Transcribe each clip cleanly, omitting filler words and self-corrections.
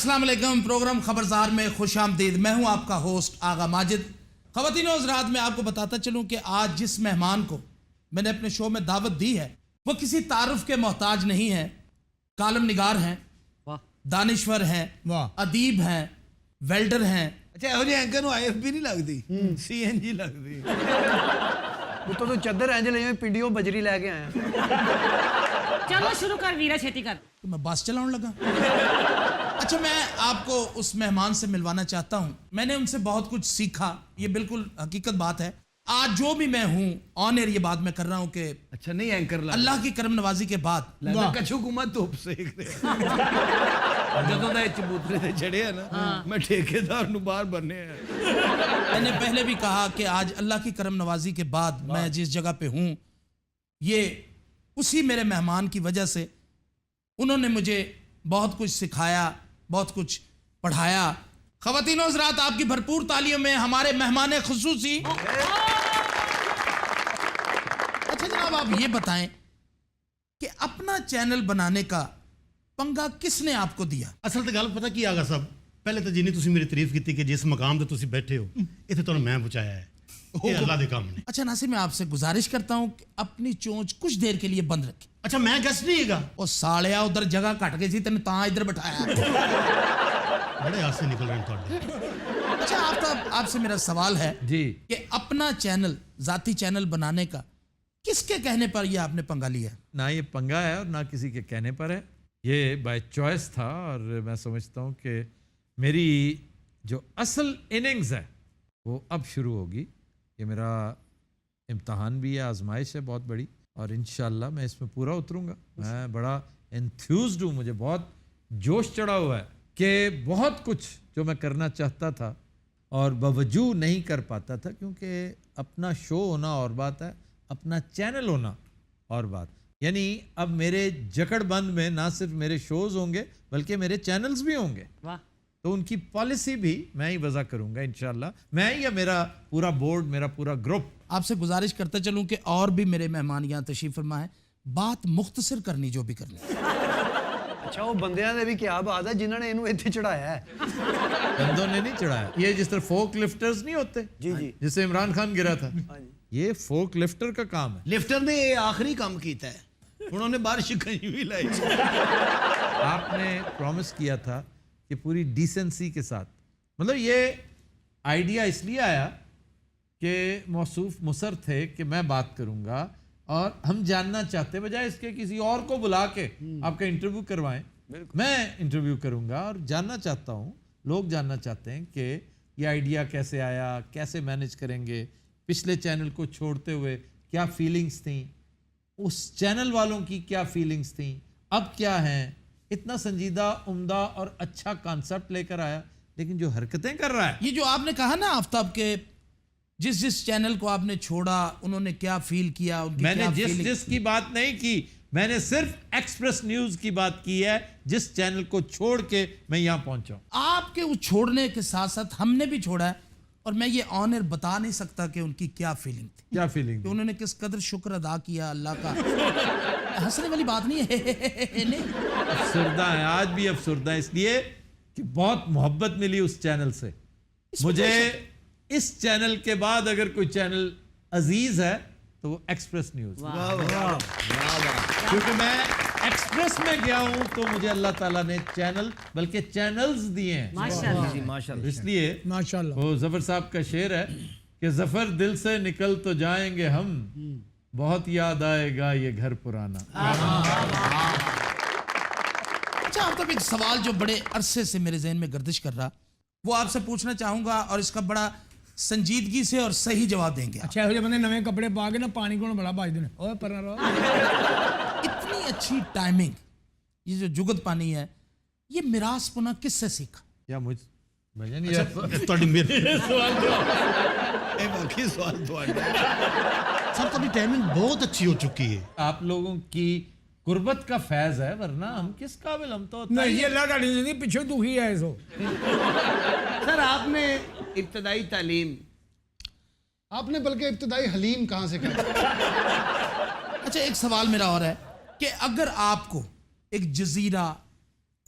अस्सलाम वालेकुम। प्रोग्राम खबरदार में खुशामदीद। मैं हूं आपका होस्ट आगा माजिद। ख़वातीनो हज़रात, मैं आपको बताता चलूं कि आज जिस मेहमान को मैंने अपने शो में दावत दी है वो किसी तारुफ के मोहताज नहीं है। कालम निगार हैं, दानिश्वर हैं, अदीब हैं, वेल्डर हैं। अच्छा ਇਹੋ ਜਿਹੇ ਐਂਕਰ ਨੂੰ ਆਈਐਫਬੀ ਨਹੀਂ ਲੱਗਦੀ ਸੀਐਨਜੀ ਲੱਗਦੀ ਉੱਤੋਂ ਤੋਂ ਚੱਦਰ ਇੰਜ ਲਈ ਪਿੰਡੀਓ ਬਜਰੀ ਲੈ ਕੇ ਆਇਆ चलो शुरू कर वीरा, छेती कर। तो मैं बस चलाने लगा। अच्छा, मैं आपको उस मेहमान से मिलवाना चाहता हूँ। मैंने उनसे बहुत कुछ सीखा, ये बिल्कुल हकीकत बात है। आज जो भी मैं हूँ ऑन एयर ये बात मैं कर रहा हूँ कि अच्छा नहीं एंकर अल्लाह की करम नवाजी के बाद कछु कुमा धुप सेक रहे ਜਦੋਂ ਦਾ ਚਬੂਤਰੇ ਤੇ ਚੜਿਆ ਨਾ मैं ठेकेदार ਨੂੰ ਬਾਹਰ ਬੰਨੇ ਆ। मैंने पहले भी कहा कि आज अल्लाह की करम नवाजी के बाद मैं जिस जगह पे हूँ ये उसी मेरे मेहमान की वजह से। उन्होंने मुझे बहुत कुछ सिखाया, बहुत कुछ पढ़ाया। ख़वातीनो हज़रात, आपकी भरपूर तालियों में हमारे मेहमान खुसूसी। अच्छा जनाब, आप ये बताएं कि अपना चैनल बनाने का पंगा किसने आपको दिया? असल तो गल पता की आगा साहब, पहले तो जिन्नी तुसी मेरी तारीफ की कि जिस मकाम ते तुसी बैठे हो इत्थे तुहानू मैं पहुंचाया है, ये अल्लाह दे काम ने। अच्छा नासिर, मैं आपसे गुजारिश करता हूं कि अपनी चोंच कुछ देर के लिए बंद रखें। अच्छा मैं गेस्ट नहीं हैगा। ओ सालिया, उधर जगह घट गई थी, तेन तां इधर बिठाया। बड़े हासे निकल रहे हैं तुहाडे। अच्छा, आपसे मेरा सवाल है जी कि अपना चैनल, जाती चैनल बनाने का किसके कहने पर ये आपने पंगा लिया? ना ये पंगा है और ना किसी के कहने पर है, ये बाय चॉइस था। और मैं समझता हूँ कि मेरी जो असल इनिंग्स है वो अब शुरू होगी। ये मेरा इम्तहान भी है, आजमाइश है बहुत बड़ी, और इंशाल्लाह मैं इसमें पूरा उतरूँगा। मैं बड़ा एंथ्यूज्ड हूँ, मुझे बहुत जोश चढ़ा हुआ है कि बहुत कुछ जो मैं करना चाहता था और बावजूद नहीं कर पाता था, क्योंकि अपना शो होना और बात है, अपना चैनल होना और बात। यानी अब मेरे जकड़बंद में ना सिर्फ मेरे शोज होंगे बल्कि मेरे चैनल्स भी होंगे। वाह, तो उनकी पॉलिसी भी मैं ही वज़ा करूंगा इंशाल्लाह, मैं या मेरा पूरा बोर्ड, मेरा पूरा ग्रुप। आपसे गुजारिश करते चलूं कि और भी मेरे मेहमान यहाँ तशरीफ फरमा है, बात मुख्तसर करनी जो भी करनी। ਅੱਛਾ ਉਹ ਬੰਦਿਆਂ ਦੇ ਵੀ ਕੀ ਬਾਤ ਹੈ ਜਿਨ੍ਹਾਂ ਨੇ ਇਹਨੂੰ ਇੱਥੇ ਚੜਾਇਆ ਹੈ। बंदों ने नहीं चढ़ाया, ये जिस तरह फोक लिफ्टर्स नहीं होते जी जी जिससे इमरान खान गिरा था, हाँ जी। ये फोक लिफ्टर का काम है। लिफ्टर ने ये आखिरी काम किया है, उन्होंने बाहर शिकंजी भी लाई। आपने प्रॉमिस किया था कि पूरी डिसेंसी के साथ, मतलब ये आइडिया इसलिए आया कि मौसूफ मुसर थे कि मैं बात करूंगा और हम जानना चाहते, बजाय इसके किसी और को बुला के आपका इंटरव्यू करवाएं, मैं इंटरव्यू करूंगा और जानना चाहता हूं, लोग जानना चाहते हैं कि ये आइडिया कैसे आया, कैसे मैनेज करेंगे, पिछले चैनल को छोड़ते हुए क्या फीलिंग्स थी, उस चैनल वालों की क्या फीलिंग्स थी, अब क्या हैं। इतना संजीदा, उम्दा और अच्छा कॉन्सेप्ट लेकर आया, लेकिन जो हरकतें कर रहा है। ये जो आपने कहा ना आफ्ताब के जिस चैनल को आपने छोड़ा उन्होंने क्या फील किया, उनकी मैंने क्या जिस feeling- जिस की बात नहीं की, मैंने सिर्फ एक्सप्रेस न्यूज की बात की है, जिस चैनल को छोड़ के मैं यहां पहुंचा हूं। आपके वो छोड़ने के साथ साथ हमने भी छोड़ा है, और मैं ये ऑनर बता नहीं सकता कि उनकी क्या फीलिंग थी, क्या फीलिंग कि उन्होंने किस कदर शुक्र अदा किया अल्लाह का। हंसने वाली बात नहीं है। नहीं, अफसरदा है, आज भी अफसरदा है, इसलिए कि बहुत मोहब्बत मिली उस चैनल से मुझे। इस चैनल के बाद अगर कोई चैनल अजीज है तो वो एक्सप्रेस न्यूज, क्योंकि मैं एक्सप्रेस में गया हूं तो मुझे अल्लाह ताला ने चैनल, बल्कि चैनल्स दिए हैं। माशाल्लाह। माशाल्लाह। इसलिए माशाल्लाह वो जफर साहब का शेर है कि जफर दिल से निकल तो जाएंगे हम, बहुत याद आएगा ये घर पुराना। अच्छा, आप तब एक सवाल जो बड़े अरसे से मेरे जहन में गर्दिश कर रहा, वो आपसे पूछना चाहूंगा और इसका बड़ा संजीदगी से और सही जवाब देंगे आप। अच्छा, ਇਹੋ ਜਿਹੇ ਬੰਦੇ ਨਵੇਂ ਕੱਪੜੇ ਪਾ ਕੇ ਨਾ ਪਾਣੀ ਕੋਲ ਬੜਾ ਭਜਦੇ ਨੇ। ਓਏ ਪਰਾਂ ਰੋ। इतनी अच्छी टाइमिंग, ये जो जुगत पानी है, ये मिरास पुना किससे सीखा? या मुझ भजन तुहाडी मेरे सवाल तो ये बाकी सवाल तो सर तुम्हारी टाइमिंग बहुत अच्छी हो चुकी है। आप लोगों की गुर्बत का फैज है, वरना हम किस काबिल, हम तो ਨਹੀਂ ਇਹ ਅੱਲਾ ਤੁਹਾਡੀ ਜ਼ਿੰਦਗੀ ਪਿੱਛੇ ਦੁਖੀ ਹੈ ਸੋ। सर आपने इब्तदाई तालीम आपने बल्कि इब्तदाई हलीम कहाँ से करा? अच्छा, एक सवाल मेरा और है कि अगर आपको एक जजीरा,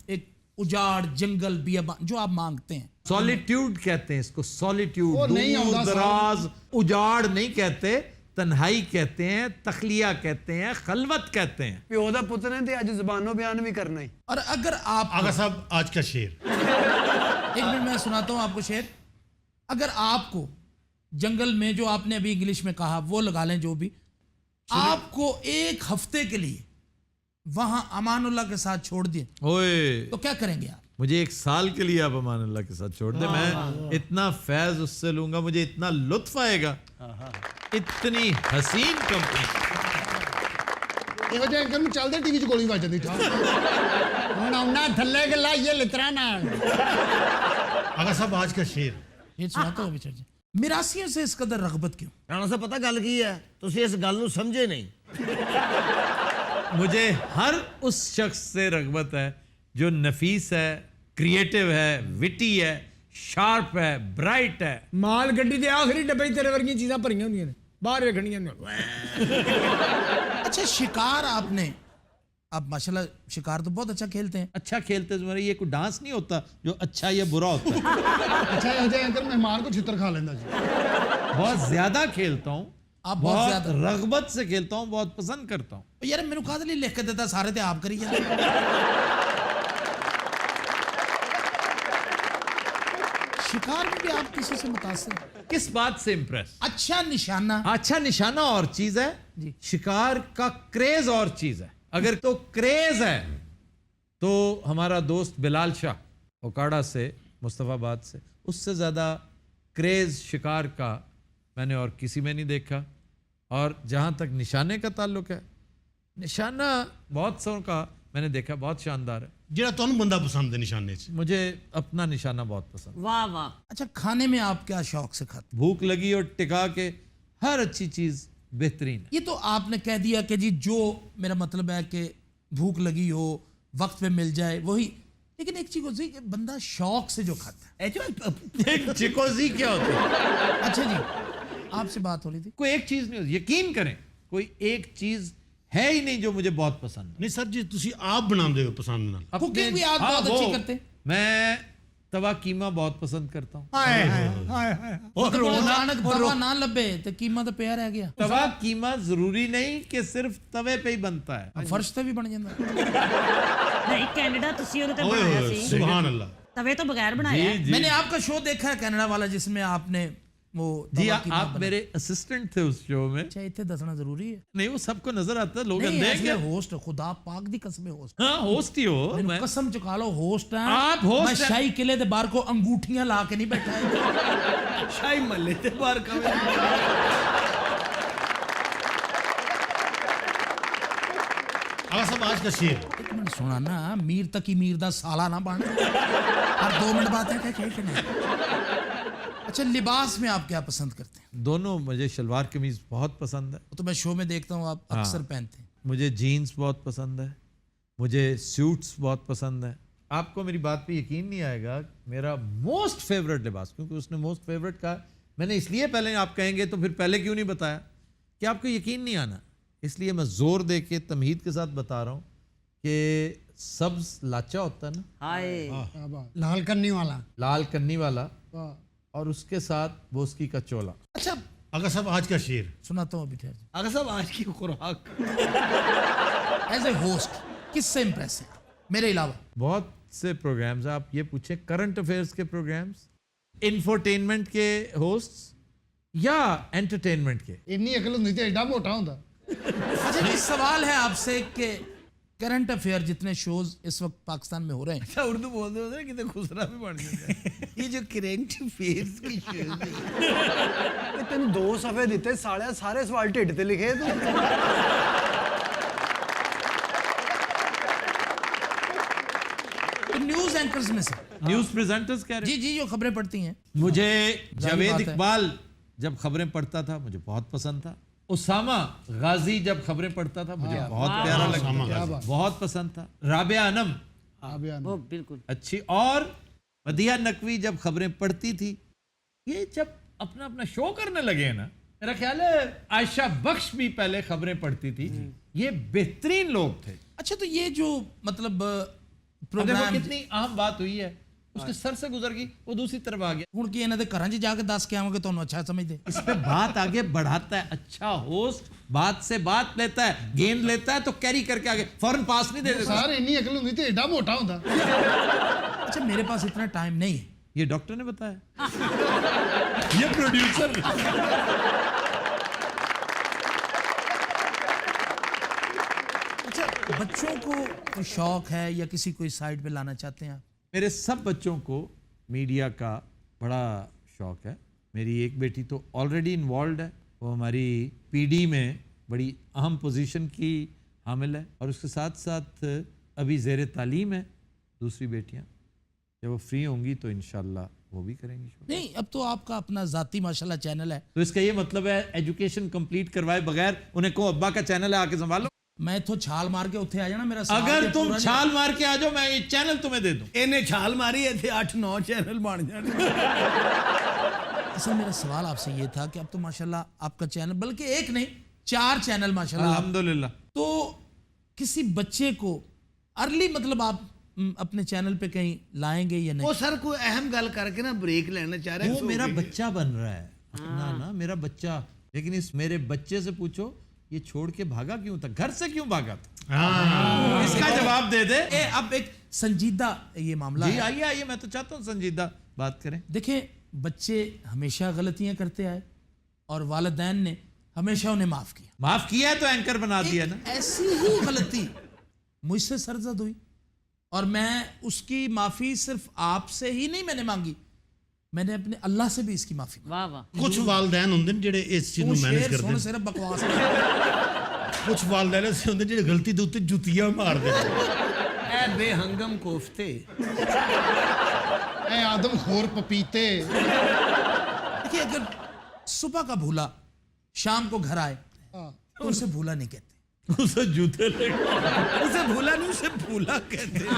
एक उजाड़, जंगल, बियाबान जो आप मांगते हैं। सॉलिट्यूड कहते हैं इसको, सॉलिट्यूड, वो नहीं दूर आਉਂਦਾ दराज। उजाड़ नहीं कहते, तन्हाई कहते हैं, तखलिया कहते हैं, खलवत कहते हैं। ਪਿਓ ਦਾ ਪੁੱਤ ਨੇ ਤੇ ਅੱਜ ਜ਼ਬਾਨੋਂ ਬਿਆਨ ਵੀ करना ही। और अगर आप आगा साहब आज का शेर। एक मिनट मैं सुनाता हूं आपको शेर। अगर आपको जंगल में जो आपने अभी इंग्लिश में कहा वो लगा लें, जो भी आपको एक हफ्ते के लिए वहां अमानुल्लाह के साथ छोड़ दिए ओए, तो क्या करेंगे आप? मुझे 1 साल के लिए आप अमान अल्लाह के साथ छोड़ दे, मैं इतना फैज उससे लूंगा, मुझे इतना लुत्फ आएगा, इतनी हसीन कंपनी। ਇਹੋ ਜਿਹੇ ਐਂਕਰ ਨੂੰ ਚੱਲਦੇ ਟੀਵੀ 'ਚ ਗੋਲੀ ਵੱਜ ਜਾਂਦੀ ਠਾ ਹੁਣ ਆਉਣਾ ਥੱਲੇ ਕਿ ਲਾਈਏ ਲਿਤਰਾ ਨਾਲ। आगा साहब आज का शेर। ये सुनाता हूं अभी चर्चा। मिरासियों से इस कदर रगबत क्यों? ਰਾਣਾ ਸਾਹਿਬ ਪਤਾ ਗੱਲ ਕੀ ਹੈ, ਤੁਸੀਂ ਇਸ ਗੱਲ ਨੂੰ ਸਮਝੇ ਨਹੀਂ। मुझे हर उस शख्स से रगबत है जो नफीस है, क्रिएटिव है, विटी है, शार्प है, ब्राइट है। ਮਾਲ ਗੱਡੀ ਦੇ ਆਖਰੀ ਡੱਬੇ 'ਚ ਤੇਰੇ ਵਰਗੀਆਂ ਚੀਜ਼ਾਂ ਭਰੀਆਂ ਹੁੰਦੀਆਂ ਨੇ, ਬਾਹਰ ਵੇਖਣੀਆਂ ਨੇ। अच्छा, शिकार आपने, आप माशाल्लाह शिकार तो बहुत अच्छा खेलते हैं। अच्छा खेलते तुम्हारे, ये कोई डांस नहीं होता जो अच्छा या बुरा होता है। ਅੱਛਾ ਇਹੋ ਜਿਹੇ ਐਂਕਰ ਮਹਿਮਾਨ ਕੋ ਛਿੱਤਰ ਖਾ ਲੈਂਦਾ ਜੀ। बहुत ज्यादा खेलता हूँ, आप बहुत बहुत ज्यादा। रगबत से खेलता हूँ, बहुत पसंद करता हूँ। यार मैंने कहा था नहीं लिख के देता, सारे थे आप करिए। शिकार में भी आप किसी से मुतासिर हैं? किस बात से इम्प्रेस? अच्छा निशाना। अच्छा निशाना और चीज है, शिकार का क्रेज और चीज है। अगर तो क्रेज है तो हमारा दोस्त बिलाल शाह ओकाड़ा से, मुस्तफाबाद से, उससे ज्यादा क्रेज शिकार का मैंने और किसी में नहीं देखा। और जहां तक निशाने का ताल्लुक है, निशाना बहुत सौ का मैंने देखा, बहुत शानदार है। ਜਿਹੜਾ ਤੁਹਾਨੂੰ ਬੰਦਾ ਪਸੰਦ ਹੈ ਨਿਸ਼ਾਨੇ 'ਚ। मुझे अपना निशाना बहुत पसंद। वाह वाह। अच्छा, खाने में आप क्या शौक से खाते भूख लगी और टिका के हर अच्छी चीज बेहतरीन है। हैं? ये तो आपने कह दिया कि जी जो, मेरा मतलब है कि भूख लगी हो, वक्त पे मिल जाए वही। लेकिन एक चीज होती है कि बंदा शौक से जो खाता है। चिकोजी क्या होती है? अच्छा जी, आपसे बात हो रही थी। कोई एक चीज नहीं होती, यकीन करें कोई एक चीज है ही नहीं जो मुझे बहुत पसंद है। ਨਹੀਂ ਸਰ ਜੀ ਤੁਸੀਂ ਆਪ ਬਣਾਉਂਦੇ ਹੋ ਪਸੰਦ ਨਾਲ। कुकिंग भी आप बहुत अच्छी करते हैं। मैं तवा कीमा बहुत पसंद करता हूँ। ਹਾਏ ਹਾਏ ਹਾਏ ਹਾਏ। और अचानक दवा ना लबे तो कीमा तो पिया रह गया। तवा कीमा जरूरी नहीं कि सिर्फ तवे पे ही बनता है। फर्श ते भी बन जाता। नहीं कनाडा ਤੁਸੀਂ ਉਹਦੇ ਤੇ ਓਏ ਬਣਾਇਆ ਹੋਏ ਸੀ, ਸੁਭਾਨ ਅੱਲਾह। ਤਵੇ ਤੋਂ ਬਗੈਰ ਬਣਾਇਆ ਹੈ। मैंने आपका शो देखा है कनाडा वाला, जिसमें आपने वो जी दवा कीमा आप बनाया। मेरे असिस्टेंट थे उस शो में। अच्छा, इतने दसना जरूरी है? नहीं वो सबको नजर आता है, लोग नहीं, अंधे ऐसे क्या? होस्ट खुदा पाक दी कसम होस्ट। हाँ होस्ट ही हो। मैं कसम चुका लो होस्ट है। आप host मैं हैं। शाही किले के बाहर को अंगूठियां ला के नहीं बैठा है। ਸ਼ਾਹੀ ਮਹੱਲੇ ਤੇ ਬਾਹਰ ਕਵੇ। आगा साहब आज का शेर। एक मिनट सुना ना, मीर तक ही मीर दा साला ना बन। हर 2 मिनट बाद है क्या चाहिए नहीं। अच्छा, लिबास में आप क्या पसंद करते हैं? दोनों, मुझे शलवार कमीज बहुत पसंद है, वो तो मैं शो में देखता हूँ आप अक्सर पहनते हैं। मुझे जीन्स बहुत पसंद है, मुझे सूट्स बहुत पसंद है। आपको मेरी बात पे यकीन नहीं आएगा, मेरा मोस्ट फेवरेट लिबास, क्योंकि उसने मोस्ट फेवरेट कहा, मैंने इसलिए पहले, आप कहेंगे तो फिर पहले क्यों नहीं बताया कि आपको यकीन नहीं आना, इसलिए मैं जोर दे के तमहीद के साथ बता रहा हूँ कि सब्ज लाचा होता है ना, हाय ਲਾਲ ਕੰਨੀ ਵਾਲਾ। लाल कन्नी वाला, ਵਾਹ और उसके साथ बोस्की का चोला। अच्छा, आगा साहब आज का शेर। सुनाता हूँ अभी ठहर। ਆਗਾ ਸਾਹਿਬ आज की खुराक। एज ए होस्ट किससे इम्प्रेस है मेरे अलावा? बहुत से प्रोग्राम्स, आप ये पूछें करंट अफेयर्स के प्रोग्राम्स, इंफोटेनमेंट के होस्ट्स या एंटरटेनमेंट के। ਇੰਨੀ ਅਕਲ ਹੁੰਦੀ ਤੇ ਐਡਾ ਮੋਟਾ ਹੁੰਦਾ। अच्छा जी, सवाल है आपसे कि करंट अफेयर जितने शोज इस वक्त पाकिस्तान में हो रहे हैं, अच्छा उर्दू बोलते होते ना कितने खुसरा भी बन जाता है। ये जो करेंट अफेयर्स की शो ਤੇ ਤੈਨੂੰ 2 ਸਫੇ ਦਿੱਤੇ ਸਾਲਿਆ, ਸਾਰੇ ਸਵਾਲ ਢਿੱਡ ਤੇ ਲਿਖੇ ਤੂੰ। तो न्यूज एंकर्स में से न्यूज प्रेजेंटर्स कह रहे जी जी जो खबरें पढ़ती हैं। हैं। मुझे बात जावेद है। इकबाल जब खबरें पढ़ता था मुझे बहुत पसंद था। उसामा गाजी जब खबरें पढ़ता था मुझे बहुत प्यारा लगता था, बहुत पसंद था। राबिया अनम वो बिल्कुल अच्छी, और मदिया नकवी जब खबरें पढ़ती थी, ये जब अपना अपना शो करने लगे हैं ना, मेरा ख्याल है आयशा बख्श भी पहले खबरें पढ़ती थी, ये बेहतरीन लोग थे। अच्छा, तो ये जो मतलब प्रोग्राम कितनी अहम बात हुई है, उसके सर से गुजर गई, वो दूसरी तरफ आ गया। ਹੁਣ ਕੀ ਇਹਨਾਂ ਦੇ ਘਰਾਂ 'ਚ ਜਾ ਕੇ ਦੱਸ ਕੇ ਆਵਾਂਗੇ ਤੁਹਾਨੂੰ ਅੱਛਾ ਸਮਝਦੇ इस पे बात आगे बढ़ाता है। अच्छा होस्ट बात से बात लेता है, गेंद लेता है तो कैरी करके आगे, फौरन पास नहीं दे देता। सर ਇੰਨੀ ਅਕਲ ਹੁੰਦੀ ਤੇ ਏਡਾ ਮੋਟਾ ਹੁੰਦਾ। अच्छा मेरे पास इतना टाइम नहीं है। ये डॉक्टर ने बताया, ये प्रोड्यूसर। अच्छा बच्चों को कोई शौक है या किसी को इस साइड पे लाना चाहते हैं आप? मेरे सब बच्चों को मीडिया का बड़ा शौक है। मेरी एक बेटी तो ऑलरेडी इन्वॉल्व है, वो हमारी पीडी में बड़ी अहम पोजीशन की हामिल है, और उसके साथ साथ अभी ज़ेर तालीम है दूसरी बेटियां। जब वो फ्री होंगी तो इंशाल्लाह वो भी करेंगी शो। नहीं अब तो आपका अपना जाती माशाल्लाह चैनल है। तो इसका ये मतलब है एजुकेशन कंप्लीट करवाए बगैर उन्हें को अब्बा का चैनल है आके संभालो। मैं तो छाल मार के उत्थे आ जाना मेरा साल अगर के तुम पूरा छाल मार के आ जाओ मैं ये चैनल तुम्हें दे दूं। ਇਹਨੇ ਛਾਲ ਮਾਰੀ ਇੱਥੇ 8-9 ਚੈਨਲ ਬਣ ਜਾਣ। असल मेरा सवाल आपसे ये था कि अब तो माशाल्लाह आपका चैनल, बल्कि एक नहीं 4 चैनल माशाल्लाह। अल्हम्दुलिल्लाह। तो किसी बच्चे को अर्ली मतलब आप अपने चैनल पे कहीं लाएंगे या नहीं? ਉਹ ਸਰ ਕੋਈ ਅਹਿਮ ਗੱਲ ਕਰਕੇ ਨਾ ब्रेक लेना चाह रहे वो मेरा बच्चा बन रहा है अपना ना, मेरा बच्चा। लेकिन इस मेरे बच्चे से पूछो ये छोड़ के भागा क्यों था, घर से क्यों भागा था, इसका जवाब दे दे। अब एक संजीदा ये मामला जी है। आइए आइए, मैं तो चाहता हूँ संजीदा बात करें। देखें बच्चे हमेशा गलतियां करते आए और वालिदैन ने हमेशा उन्हें माफ किया। माफ किया है तो एंकर बना दिया ना। ऐसी ही गलती मुझसे सरजद हुई और मैं उसकी माफी सिर्फ आपसे ही नहीं मैंने मांगी, मैंने अपने अल्लाह से भी इसकी माफी मांगी। वाह वाह। ਕੁਝ ਵਾਲਦੈਨ ਹੁੰਦੇ ਨੇ ਜਿਹੜੇ ਇਸ ਚੀਜ਼ ਨੂੰ ਮੈਨੇਜ ਕਰਦੇ सुन ਨੇ। सिर्फ बकवास कर। ਕੁਝ ਵਾਲਦੈਨ ਐਸੇ ਹੁੰਦੇ ਜਿਹੜੇ ਗਲਤੀ ਦੇ ਉੱਤੇ ਜੁੱਤੀਆਂ ਮਾਰਦੇ ਨੇ। ਇਹ ਬੇਹੰਗਮ ਕੋਫਤੇ। ਐ ਆਦਮਖੋਰ ਪਪੀਤੇ। देखिए अगर सुबह का भूला शाम को घर आए तो उसे भूला नहीं कहते। उसे जूते लगे। उसे भूला नहीं, उसे भूला कहते हैं।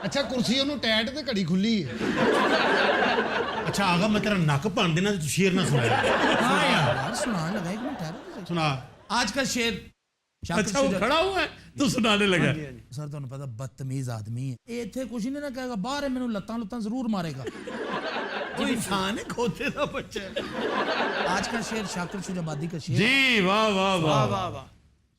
ਅੱਛਾ ਕੁਰਸੀ ਉਹਨੂੰ ਟੈਟ ਤੇ ਘੜੀ ਖੁੱਲੀ ਹੈ। ਅੱਛਾ ਆਗਾ ਮੈਂ ਤੇਰਾ ਨੱਕ ਭੰਨ ਦੇਣਾ ਤੇ ਤੂੰ ਸ਼ੇਰ ਨਾ ਸੁਣਾਇਆ। हाँ यार सुनाने लगा, एक मिनट ठहरो। ਸੁਣਾ। आज का शेर शाकिर अच्छा वो शुजा- खड़ा हुआ है तो सुनाने लगा। सर ਤੁਹਾਨੂੰ ਪਤਾ ਬਦਤਮੀਜ਼ ਆਦਮੀ ਹੈ ਇਹ, ਇੱਥੇ ਕੁਝ ਨਹੀਂ ਨਾ ਕਹੇਗਾ, ਬਾਹਰ ਹੈ ਮੈਨੂੰ ਲੱਤਾਂ ਲੁੱਤਾਂ ਜ਼ਰੂਰ ਮਾਰੇਗਾ। वो इंसान है, खोते का बच्चा है। आज का शेर शाकिर शुजाबादी का शेर। जी वाह वाह वाह वाह वाह।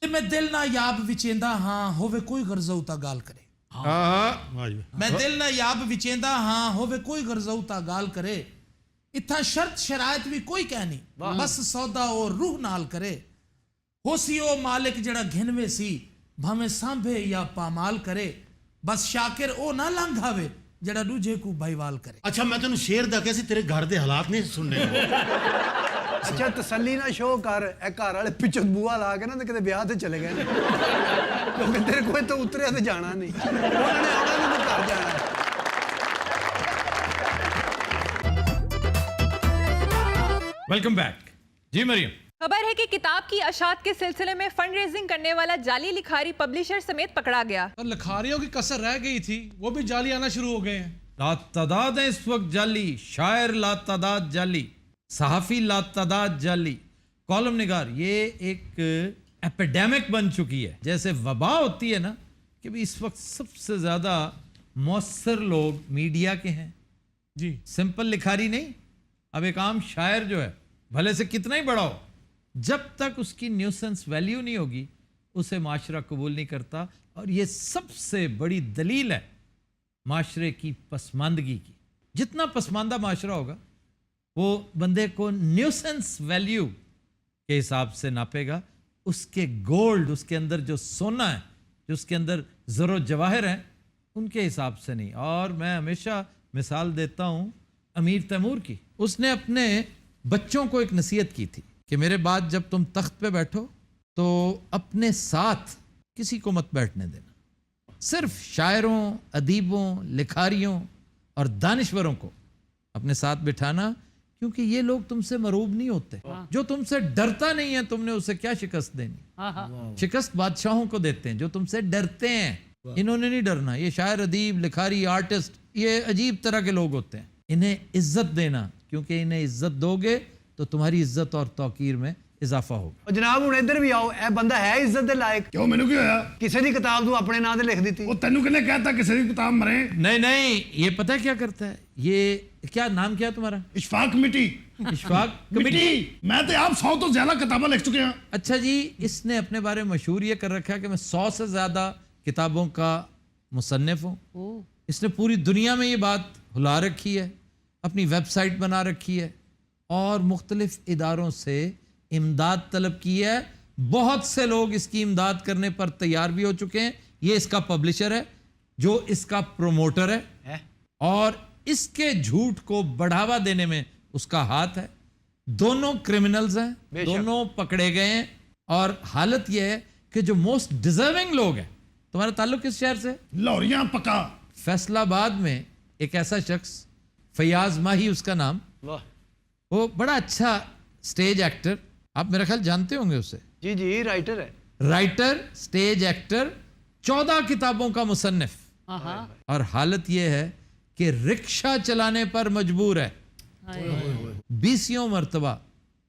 ਤੇ ਮੈਂ ਦਿਲ ਨਾ ਯਾਬ ਵਿਚੇਂਦਾ ਹਾਂ ਹੋਵੇ ਕੋਈ ਗਰਜ਼ਉ ਤਾਂ ਗਾਲ ਕਰੇ। ਵਾਹ ਜੀ ਵਾਹ। ਮੈਂ ਦਿਲ ਨਾ ਯਾਬ ਵਿਚੇਂਦਾ ਹਾਂ ਹੋਵੇ ਕੋਈ ਗਰਜ਼ਉ ਤਾਂ ਗਾਲ ਕਰੇ। ਇੱਥਾ ਸ਼ਰਤ ਸ਼ਰਾਇਤ ਵੀ ਕੋਈ ਕਹਿ ਨਹੀਂ, ਬਸ ਸੌਦਾ ਉਹ ਰੂਹ ਨਾਲ ਕਰੇ। ਹੋਸੀ ਉਹ ਮਾਲਿਕ ਜਿਹੜਾ ਘਿਨਵੇ ਸੀ ਭਾਵੇਂ ਸਾਂਭੇ ਜਾਂ ਪਾਮਾਲ ਕਰੇ। ਬਸ ਸ਼ਾਕਿਰ ਉਹ ਨਾ ਲੰਘਾਵੇ ਜਿਹੜਾ ਦੂਜੇ ਕੋ ਭਾਈਵਾਲ ਕਰੇ। ਅੱਛਾ ਮੈਂ ਤੈਨੂੰ ਸ਼ੇਰ ਦਾ ਕਿਹਾ ਸੀ, ਤੇਰੇ ਘਰ ਦੇ ਹਾਲਾਤ ਨਹੀਂ ਸੁਣਨੇ। ਅੱਛਾ ਤਸੱਲੀ ਨਾਲ ਸ਼ੋਅ ਕਰ, ਇਹ ਘਰ ਵਾਲੇ ਪਿੱਛੋਂ ਬੂਆ ਲਾ ਕੇ ਨਾ ਤੇ ਕਿਤੇ ਵਿਆਹ ਤੇ ਚਲੇ ਗਏ ਨੇ, ਕਿਉਂਕਿ ਤੇਰੇ ਕੋਈ ਤਾਂ ਉਤਰਿਆ ਤੇ ਜਾਣਾ ਨਹੀਂ, ਉਹਨਾਂ ਨੇ ਆਉਣਾ ਨਹੀਂ ਤੇ ਘਰ ਜਾਣਾ। Welcome back. जी मरियम। खबर है कि किताब की अशात के सिलसिले में फंड रेजिंग करने वाला जाली लिखारी पब्लिशर समेत पकड़ा गया। और लिखारियों की कसर रह गई थी, वो भी जाली आना शुरू हो गए हैं। लातादाद है इस वक्त जाली, शायर लातादाद जाली, सहाफ़ी लातादाद जाली, कॉलम निगार, ये एक एपिडेमिक बन चुकी है। जैसे वबा होती है ना कि भी इस वक्त सबसे ज़्यादा मौसर लोग मीडिया के हैं जी। सिंपल लिखारी नहीं। अब एक आम शायर जो है भले से कितना ही बड़ा हो, जब तक उसकी न्यूसेंस वैल्यू नहीं होगी उसे माशरा कबूल नहीं करता। और ये सबसे बड़ी दलील है माशरे की पसमानदगी की। जितना पसमानदा माशरा होगा वो बंदे को न्यूसेंस वैल्यू के हिसाब से नापेगा, उसके गोल्ड, उसके अंदर जो सोना है, जो उसके अंदर ज़रो जवाहर हैं, उनके हिसाब से नहीं। और मैं हमेशा मिसाल देता हूँ अमीर तैमूर की। उसने अपने बच्चों को एक नसीहत की थी कि मेरे बाद जब तुम तख्त पे बैठो तो अपने साथ किसी को मत बैठने देना, सिर्फ शायरों, अदीबों, लिखारियों और दानिश्वरों को अपने साथ बिठाना, क्योंकि ये लोग तुमसे मरूब नहीं होते। जो तुमसे डरता नहीं है तुमने उसे क्या शिकस्त देनी। शिकस्त बादशाहों को देते हैं जो तुमसे डरते हैं, इन्होंने नहीं डरना। ये शायर, अदीब, लिखारी, आर्टिस्ट, ये अजीब तरह के लोग होते हैं। इन्हें इज्जत देना, क्योंकि इन्हें इज्जत दोगे तो तुम्हारी इज्जत और तौकीर में इजाफा होगा। ਉਹ ਜਨਾਬ ਹੁਣ ਇੱਧਰ ਵੀ ਆਓ, ਇਹ ਬੰਦਾ ਹੈ ਇੱਜ਼ਤ ਦੇ ਲਾਇਕ? ਕਿਉਂ ਮੈਨੂੰ ਕੀ ਹੋਇਆ? ਕਿਸੇ ਦੀ ਕਿਤਾਬ ਤੂੰ ਆਪਣੇ ਨਾਂ ਤੇ ਲਿਖ ਦਿੱਤੀ। ਉਹ ਤੈਨੂੰ ਕਿਹਨੇ ਕਹਿਤਾ ਕਿਸੇ ਦੀ ਕਿਤਾਬ ਮਰੇ? नहीं नहीं, ये पता है क्या करता है ये, क्या नाम क्या है तुम्हारा? इशफाक मिट्टी। इशफाक कमेटी। मैं तो आप 100 तो ज्यादा किताबें लिख चुके हैं। अच्छा जी, इसने अपने बारे में मशहूर ये कर रखा है कि मैं 100 से ज्यादा किताबों का मुसन्निफ हूँ। इसने पूरी दुनिया में ये बात हुला रखी है, अपनी वेबसाइट बना रखी है और मुख्तलिफ इदारों से इमदाद तलब की है। बहुत से लोग इसकी इमदाद करने पर तैयार भी हो चुके हैं। ये इसका पब्लिशर है, जो इसका प्रोमोटर है, और इसके झूठ को बढ़ावा देने में उसका हाथ है। दोनों क्रिमिनल्स हैं, दोनों पकड़े गए हैं। और हालत यह है कि जो मोस्ट डिजर्विंग लोग हैं, तुम्हारा ताल्लुक किस शहर से? लाहौरियां पका। फैसलाबाद में एक ऐसा शख्स, फयाज माही उसका नाम, वो बड़ा अच्छा स्टेज एक्टर, आप मेरा ख्याल जानते होंगे उसे। जी जी, राइटर है। राइटर, स्टेज एक्टर, 14 किताबों का मुसन्निफ। और हालत यह है कि रिक्शा चलाने पर मजबूर है। 20 मरतबा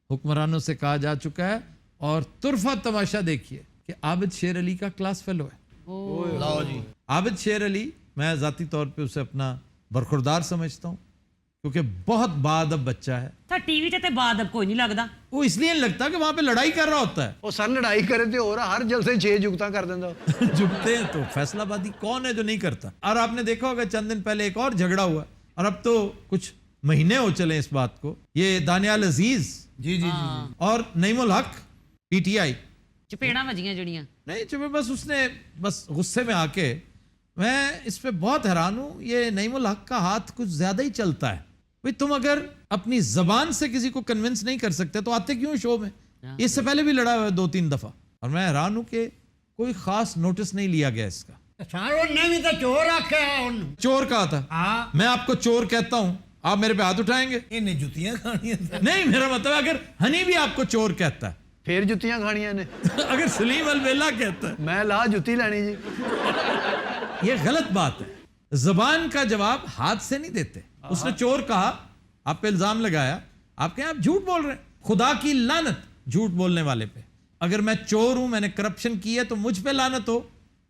हुक्मरानों से कहा जा चुका है। और तुरफा तमाशा देखिए कि आबिद शेर अली का क्लास फेलो है। लाओ जी। आबिद शेर अली, मैं ज़ाती तौर पे उसे अपना बरखुरदार समझता हूँ, क्योंकि बहुत बाअदब बच्चा है। ਤਾਂ ਟੀਵੀ ਤੇ ਬਾਅਦ ਕੋਈ ਨਹੀਂ ਲੱਗਦਾ। वो इसलिए नहीं लगता कि वहां पे लड़ाई कर रहा होता है। ਉਹ ਸਰ ਲੜਾਈ ਕਰੇ ਤੇ ਹੋਰ ਹਰ ਜਲਸੇ 6 ਜੁਗਤਾਂ ਕਰ ਦਿੰਦਾ। झुकते हैं तो फैसलाबादी कौन है जो नहीं करता। और आपने देखा होगा चंद दिन पहले एक और झगड़ा हुआ, और अब तो कुछ महीने हो चले इस बात को। ये दानियाल अजीज जी जी जी। और नईमुल हक पीटीआई, ਚਪੇੜਾਂ ਵੱਜੀਆਂ ਜਿਹੜੀਆਂ। नहीं चुपे, बस उसने बस गुस्से में आके, मैं इस पे बहुत हैरान हूं, ये नईमुल हक का हाथ कुछ ज्यादा ही चलता है। भाई तुम अगर अपनी जबान से किसी को कन्विंस नहीं कर सकते तो आते क्यों शो में? इससे पहले भी लड़ा हुआ है 2-3 दफा, और मैं हैरान हूं कि कोई खास नोटिस नहीं लिया गया इसका। भी तो चोर आखे चोर कहा था, मैं आपको चोर कहता हूं, आप मेरे पे हाथ उठाएंगे? इन्हें जुतियां खानी नहीं, मेरा मतलब है अगर हनी भी आपको चोर कहता है, ਫੇਰ ਜੁੱਤੀਆਂ ਖਾਣੀਆਂ ਨੇ। अगर सलीम अलवेला कहता है, ਮੈਂ ਲਾ ਜੁੱਤੀ ਲੈਣੀ ਜੀ। ये गलत बात है। जबान का जवाब हाथ से नहीं देते। उसने चोर कहा, आप पे इल्जाम लगाया, आप कहें आप झूठ बोल रहे हैं। खुदा की लानत झूठ बोलने वाले पे। अगर मैं चोर हूं, मैंने करप्शन की है, तो मुझ पे लानत हो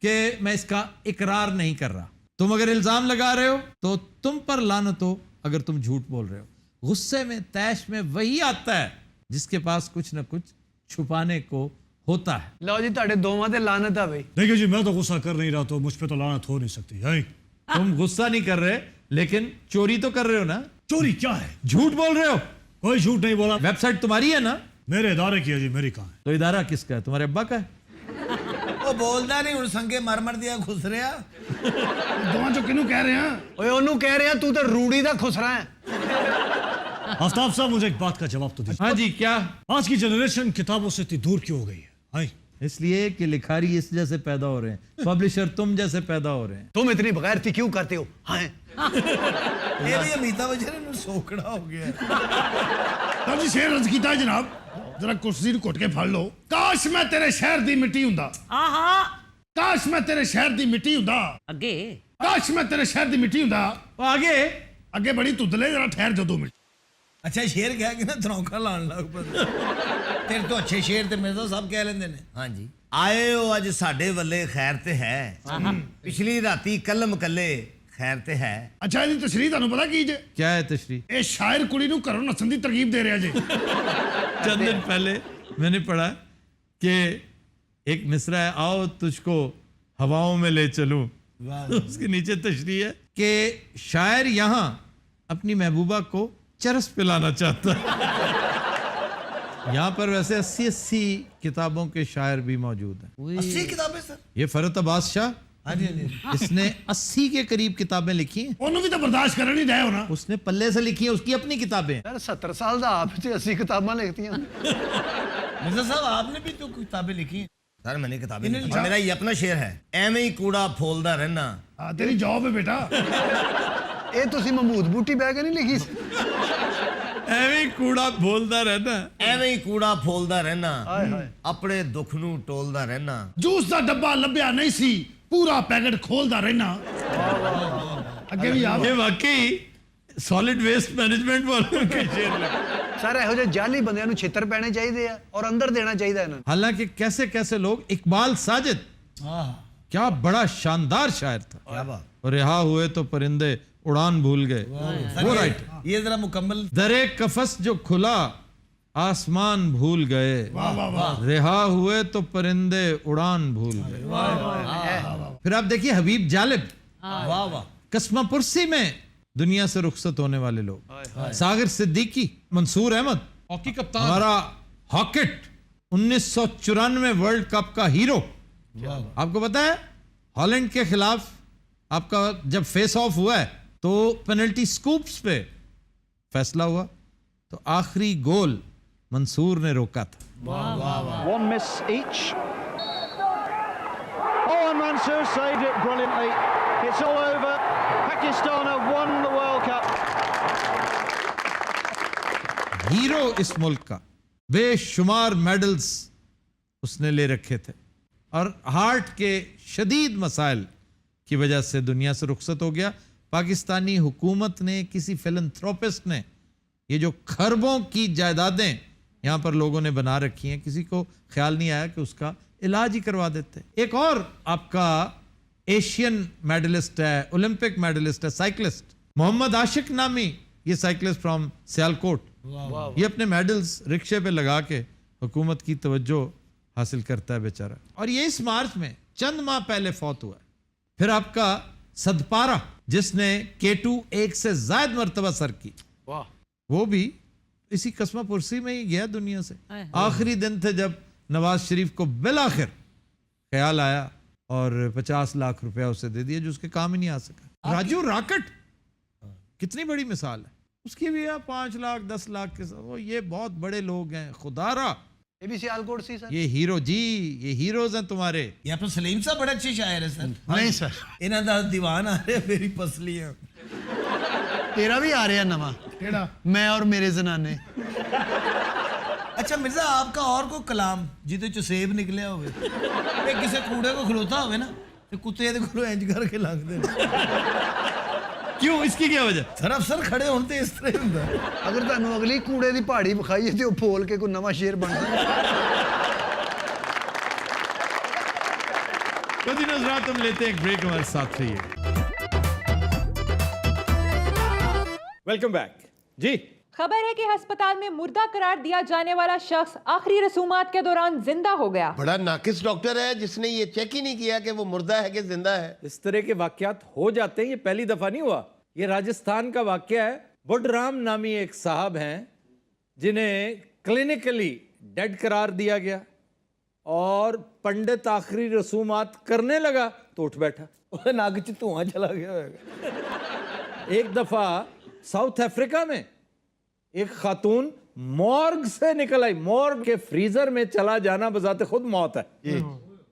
कि मैं इसका इकरार नहीं कर रहा। तुम अगर इल्जाम लगा रहे हो तो तुम पर लानत हो अगर तुम झूठ बोल रहे हो। गुस्से में, तैश में वही आता है जिसके पास कुछ ना कुछ छुपाने को होता है। ਲਓ ਜੀ, ਤੁਹਾਡੇ ਦੋਵਾਂ ਤੇ ਲਾਨਤ ਆ ਬਈ। देखिए जी, मैं तो गुस्सा कर नहीं रहा, तो मुझ पे तो लानत हो नहीं सकती है। तुम गुस्सा नहीं कर रहे, लेकिन चोरी तो कर रहे हो ना। चोरी क्या है? झूठ बोल रहे हो। कोई झूठ नहीं बोला। वेबसाइट तुम्हारी है ना? मेरे इदारे की है जी, मेरी कहाँ है? तो इदारा किसका है? तुम्हारे अब्बा का है? ਉਹ ਬੋਲਦਾ ਨਹੀਂ ਹੁਣ, ਸੰਗੇ ਮਰਮਰ ਦੀਆਂ ਖੁਸ ਰਿਹਾ। ਦੋਵਾਂ ਚੋਂ ਕਿਹਨੂੰ ਕਹਿ ਰਹੇ ਆ? ਓਏ ਉਹਨੂੰ ਕਹਿ ਰਿਹਾ ਤੂੰ ਤਾਂ ਰੂੜੀ ਦਾ ਖੁਸਰਾ ਹੈ। आफ्ताब साहब, मुझे एक बात का जवाब तो दीजिए। हाँ जी, क्या? आज की जनरेशन किताबों से इतनी दूर क्यों हो गई है? हाय, इसलिए कि लिखारी इस जैसे पैदा हो रहे हैं, पब्लिशर तुम जैसे पैदा हो रहे हैं। तुम इतनी बगैरती क्यों करते हो? हाँ ਇਹ ਵੀ ਅਮੀਤਾ ਬਚਰੇ ਨੂੰ ਸੋਕੜਾ ਹੋ ਗਿਆ। ਤਾਂ ਜੀ ਸ਼ੇਰ ਰਜ਼ ਕੀਤਾ ਹੈ ਜਨਾਬ, ਜ਼ਰਾ ਕੁਰਸੀ ਨੂੰ ਘੁੱਟ ਕੇ ਫੜ ਲਓ। ਕਾਸ਼ ਮੈਂ ਤੇਰੇ ਸ਼ਹਿਰ ਦੀ ਮਿੱਟੀ ਹੁੰਦਾ। ਆਹਾ, ਕਾਸ਼ ਮੈਂ ਤੇਰੇ ਸ਼ਹਿਰ ਦੀ ਮਿੱਟੀ ਹੁੰਦਾ। ਅੱਗੇ ਕਾਸ਼ ਮੈਂ ਤੇਰੇ ਸ਼ਹਿਰ ਦੀ ਮਿੱਟੀ ਹੁੰਦਾ। तो आगे ਅੱਗੇ ਬੜੀ ਧੁੱਦਲੇ, ਜ਼ਰਾ ਠਹਿਰ ਜਾ 2 ਮਿੰਟ। ਅੱਛਾ ਸ਼ੇਰ ਕਹਿ ਕੇ ਨਾ ਧਰੌਂਕਾ ਲਾਣ ਲੱਗ ਪੈਂਦਾ। ਤੇਰੇ ਤੋਂ ਅੱਛੇ ਸ਼ੇਰ ਤੇ ਮੇਰੇ ਤੋਂ ਸਭ ਕਹਿ ਲੈਂਦੇ ਨੇ। ਹਾਂਜੀ, ਆਏ ਹੋ ਅੱਜ ਸਾਡੇ ਵੱਲੇ, ਖੈਰ ਤੇ ਹੈ। ਪਿਛਲੀ ਰਾਤੀ ਕਲਮ ਕੱਲੇ, ਖੈਰ ਤੇ ਹੈ। ਅੱਛਾ, ਇਹਦੀ ਤਸ਼ਰੀਹ ਤੁਹਾਨੂੰ ਪਤਾ ਕੀ ਜੇ? क्या है तशरीह? ਇਹ ਸ਼ਾਇਰ ਕੁੜੀ ਨੂੰ ਘਰੋਂ ਨੱਸਣ ਦੀ ਤਰਗੀਬ ਦੇ ਰਿਹਾ ਜੇ। चंद दिन पहले मैंने पढ़ा कि एक मिसरा है, आओ तुझको हवाओं में ले चलूं। उसके नीचे तशरीह है कि शायर यहाँ अपनी महबूबा को चरस पिलाना चाहता है। यहाँ पर वैसे 80 किताबों के शायर भी मौजूद हैं। 80 किताबें सर? ये फरत अब्बास शाह, हाँ जी, हाँ जी। इसने 80 के करीब किताबें लिखी हैं। ਉਹਨੂੰ ਵੀ ਤਾਂ ਬਰਦਾਸ਼ਤ ਕਰਨ ਨਹੀਂ ਰਹੇ ਹੋ ਨਾ। उसने पल्ले से लिखी है, उसकी अपनी किताबें हैं। यार 70 साल ਦਾ ਆਪ ਤੇ 80 ਕਿਤਾਬਾਂ ਲਿਖਤੀਆਂ। मिर्जा साहब, आपने भी तो किताबें लिखी हैं। सर मैंने किताबें लिखी हैं। मेरा ये अपना शेर है, एवें ही कूड़ा फोलदा रहना। हाँ, तेरी जॉब है बेटा। ਇਹ ਤੁਸੀਂ ਮਹਿਮੂਦ ਬੂਟੀ ਬਹਿ ਕੇ ਨਹੀਂ ਲਿਖੀ ਸੀ? ਐਵੇਂ ਹੀ ਕੂੜਾ ਬੋਲਦਾ ਰਹਿਣਾ। ਐਵੇਂ ਹੀ ਕੂੜਾ ਫੋਲਦਾ ਰਹਿਣਾ, ਹਾਏ ਹਾਏ। ਆਪਣੇ ਦੁੱਖ ਨੂੰ ਟੋਲਦਾ ਰਹਿਣਾ। ਜੂਸ ਦਾ ਡੱਬਾ ਲੱਭਿਆ ਨਹੀਂ ਸੀ, ਪੂਰਾ ਪੈਕਟ ਖੋਲਦਾ ਰਹਿਣਾ। ਅੱਗੇ ਵੀ ਆ। ये वाकई सॉलिड वेस्ट मैनेजमेंट वालों के शेर लगे। सर ਇਹੋ ਜਿਹੇ ਜਾਲੀ ਬੰਦਿਆਂ ਨੂੰ ਛਿੱਤਰ ਪੈਣੇ ਚਾਹੀਦੇ ਆ ਔਰ ਅੰਦਰ ਦੇਣਾ ਚਾਹੀਦਾ ਇਹਨਾਂ ਨੂੰ। हालांकि कैसे कैसे लोग, इकबाल साजिद क्या बड़ा शानदार शायर था। क्या बात। और रिहा हुए तो परिंदे उड़ान भूल गए, वो राइट। ये जरा मुकम्मल। दरे कफस जो खुला आसमान भूल गए, रिहा हुए तो परिंदे उड़ान भूल गए। फिर आप देखिए हबीब जालिब, वाह वाह। कस्मा पुरसी में दुनिया से रुखसत होने वाले लोग, सागर सिद्दीकी, मंसूर अहमद, हॉकी कप्तान, हमारा हॉकेट, 1994 वर्ल्ड कप का हीरो। आपको पता है हॉलैंड के खिलाफ आपका जब फेस ऑफ हुआ है तो पेनल्टी स्कूप्स पे फैसला हुआ, तो आखिरी गोल मंसूर ने रोका था। One miss each. Oh, and Mansour saved it brilliantly. It's all over. Pakistan have won the World Cup. Hero इस मुल्क का, बेशुमार मेडल्स उसने ले रखे थे और हार्ट के शदीद मसाइल की वजह से दुनिया से रुखसत हो गया। पाकिस्तानी हुकूमत ने, किसी फिलंथ्रोपिस्ट ने, ये जो खरबों की जायदादें यहाँ पर लोगों ने बना रखी हैं, किसी को ख्याल नहीं आया कि उसका इलाज ही करवा देते। एक और आपका एशियन मेडलिस्ट है, ओलंपिक मेडलिस्ट है, साइकिलिस्ट मोहम्मद आशिक नामी, ये साइकिलिस्ट फ्रॉम सियालकोट, ये अपने मेडल्स रिक्शे पे लगा के हुकूमत की तवज्जो हासिल करता है बेचारा। और ये इस मार्च में चंद माह पहले फौत हुआ है। फिर आपका सदपारा, जिसने K2 एक से ज्यादा मरतबा सर की, वो भी इसी कस्मा पुरसी में ही गया दुनिया से। आखिरी दिन थे जब नवाज शरीफ को बिलाखिर ख्याल आया और 50 लाख रुपया उसे दे दिया जो उसके काम ही नहीं आ सका। राजू राकट कितनी बड़ी मिसाल है, उसकी भी 5 लाख 10 लाख के वो, ये बहुत बड़े लोग हैं खुदारा। ये भी सियालकोट सी सर। ये हीरो जी, ये हीरोज हैं तुम्हारे। ये अपना सलीम साहब बड़े अच्छे शायर है सर। नहीं सर, इन्हां दा दीवान आ रहे मेरी पसलियां। तेरा भी आ रहा नवा, केड़ा मैं और मेरे जनाने। अच्छा मिर्जा, आपका और कोई कलाम जिदे चो सेब निकलिया होवे ते किसी कूड़े को खलोता होवे ना ते कुत्ते दे कोलों इंज करके लंघदे ने। क्यों, इसकी क्या वजह? सर अफसर खड़े होण ते इस तरह हुंदा। अगर तुहानू अगली कूड़े दी पहाड़ी विखाई ते ओह फोल के कोई नवा शेर बन कभी नजरात हम लेते हैं एक ब्रेक, हमारे साथ रहिए। वेलकम बैक जी। खबर है कि अस्पताल में मुर्दा करार दिया जाने वाला शख्स आखिरी रसूमात के दौरान जिंदा हो गया। बड़ा नाकिस डॉक्टर है जिसने ये चेक ही नहीं किया कि वो मुर्दा है कि जिंदा है। इस तरह के वाकयात हो जाते हैं, ये पहली दफा नहीं हुआ। ये राजस्थान का वाकया है। बुडराम नामी एक साहब हैं जिन्हें क्लिनिकली डेड करार दिया गया और पंडित आखिरी रसूमात करने लगा तो उठ बैठा, नाक च धुआं चला गया। एक दफा साउथ अफ्रीका में एक खातून मॉर्ग से निकल आई। मॉर्ग के फ्रीजर में चला जाना बजाते खुद मौत है।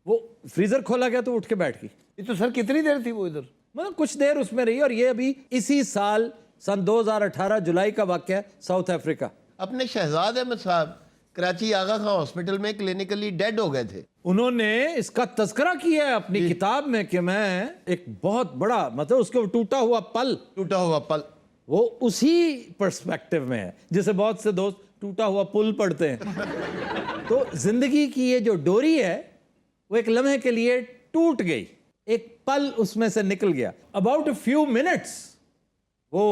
वो फ्रीजर खोला गया तो उठ के बैठ गई। ये तो सर कितनी देर थी वो इधर? मतलब कुछ देर उसमें रही। और ये अभी इसी साल सन 2018 जुलाई का वाकया है, साउथ अफ्रीका। अपने शहजाद अहमद साहब कराची आगा खां हॉस्पिटल में क्लिनिकली डेड हो गए थे। उन्होंने इसका तस्करा किया है अपनी किताब में कि मैं एक बहुत बड़ा, मतलब उसके टूटा हुआ पल, वो उसी पर्सपेक्टिव में है जिसे बहुत से दोस्त टूटा हुआ पुल पढ़ते हैं। तो जिंदगी की ये जो डोरी है वो एक लम्हे के लिए टूट गई, एक पल उसमें से निकल गया। अबाउट अ फ्यू मिनट्स वो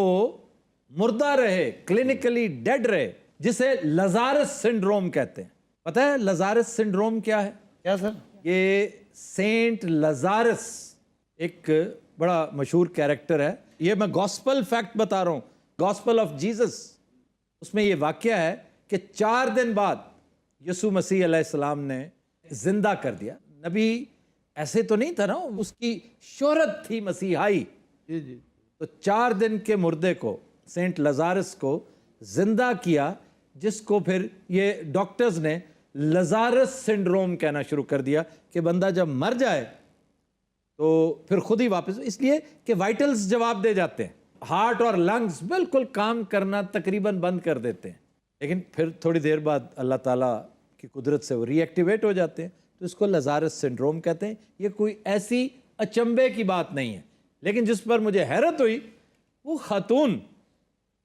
मुर्दा रहे, क्लिनिकली डेड रहे, जिसे लजारस सिंड्रोम कहते हैं। पता है लजारस सिंड्रोम क्या है? क्या सर? ये सेंट लजारस एक बड़ा मशहूर कैरेक्टर है। ये मैं गॉस्पल फैक्ट बता रहा हूं, गॉस्पल ऑफ जीसस। उसमें ये वाकया है कि 4 दिन बाद यसु मसीह अलैहिस्सलाम ने जिंदा कर दिया। नबी ऐसे तो नहीं था ना, उसकी शोहरत थी मसीहाई। तो 4 दिन के मुर्दे को, सेंट लजारस को जिंदा किया, जिसको फिर ये डॉक्टर्स ने लजारस सिंड्रोम कहना शुरू कर दिया कि बंदा जब मर जाए तो फिर खुद ही वापस, इसलिए कि वाइटल्स जवाब दे जाते हैं, हार्ट और लंग्स बिल्कुल काम करना तकरीबन बंद कर देते हैं, लेकिन फिर थोड़ी देर बाद अल्लाह ताला की कुदरत से वो रीएक्टिवेट हो जाते हैं। तो इसको लजारस सिंड्रोम कहते हैं। ये कोई ऐसी अचंभे की बात नहीं है, लेकिन जिस पर मुझे हैरत हुई वो खातून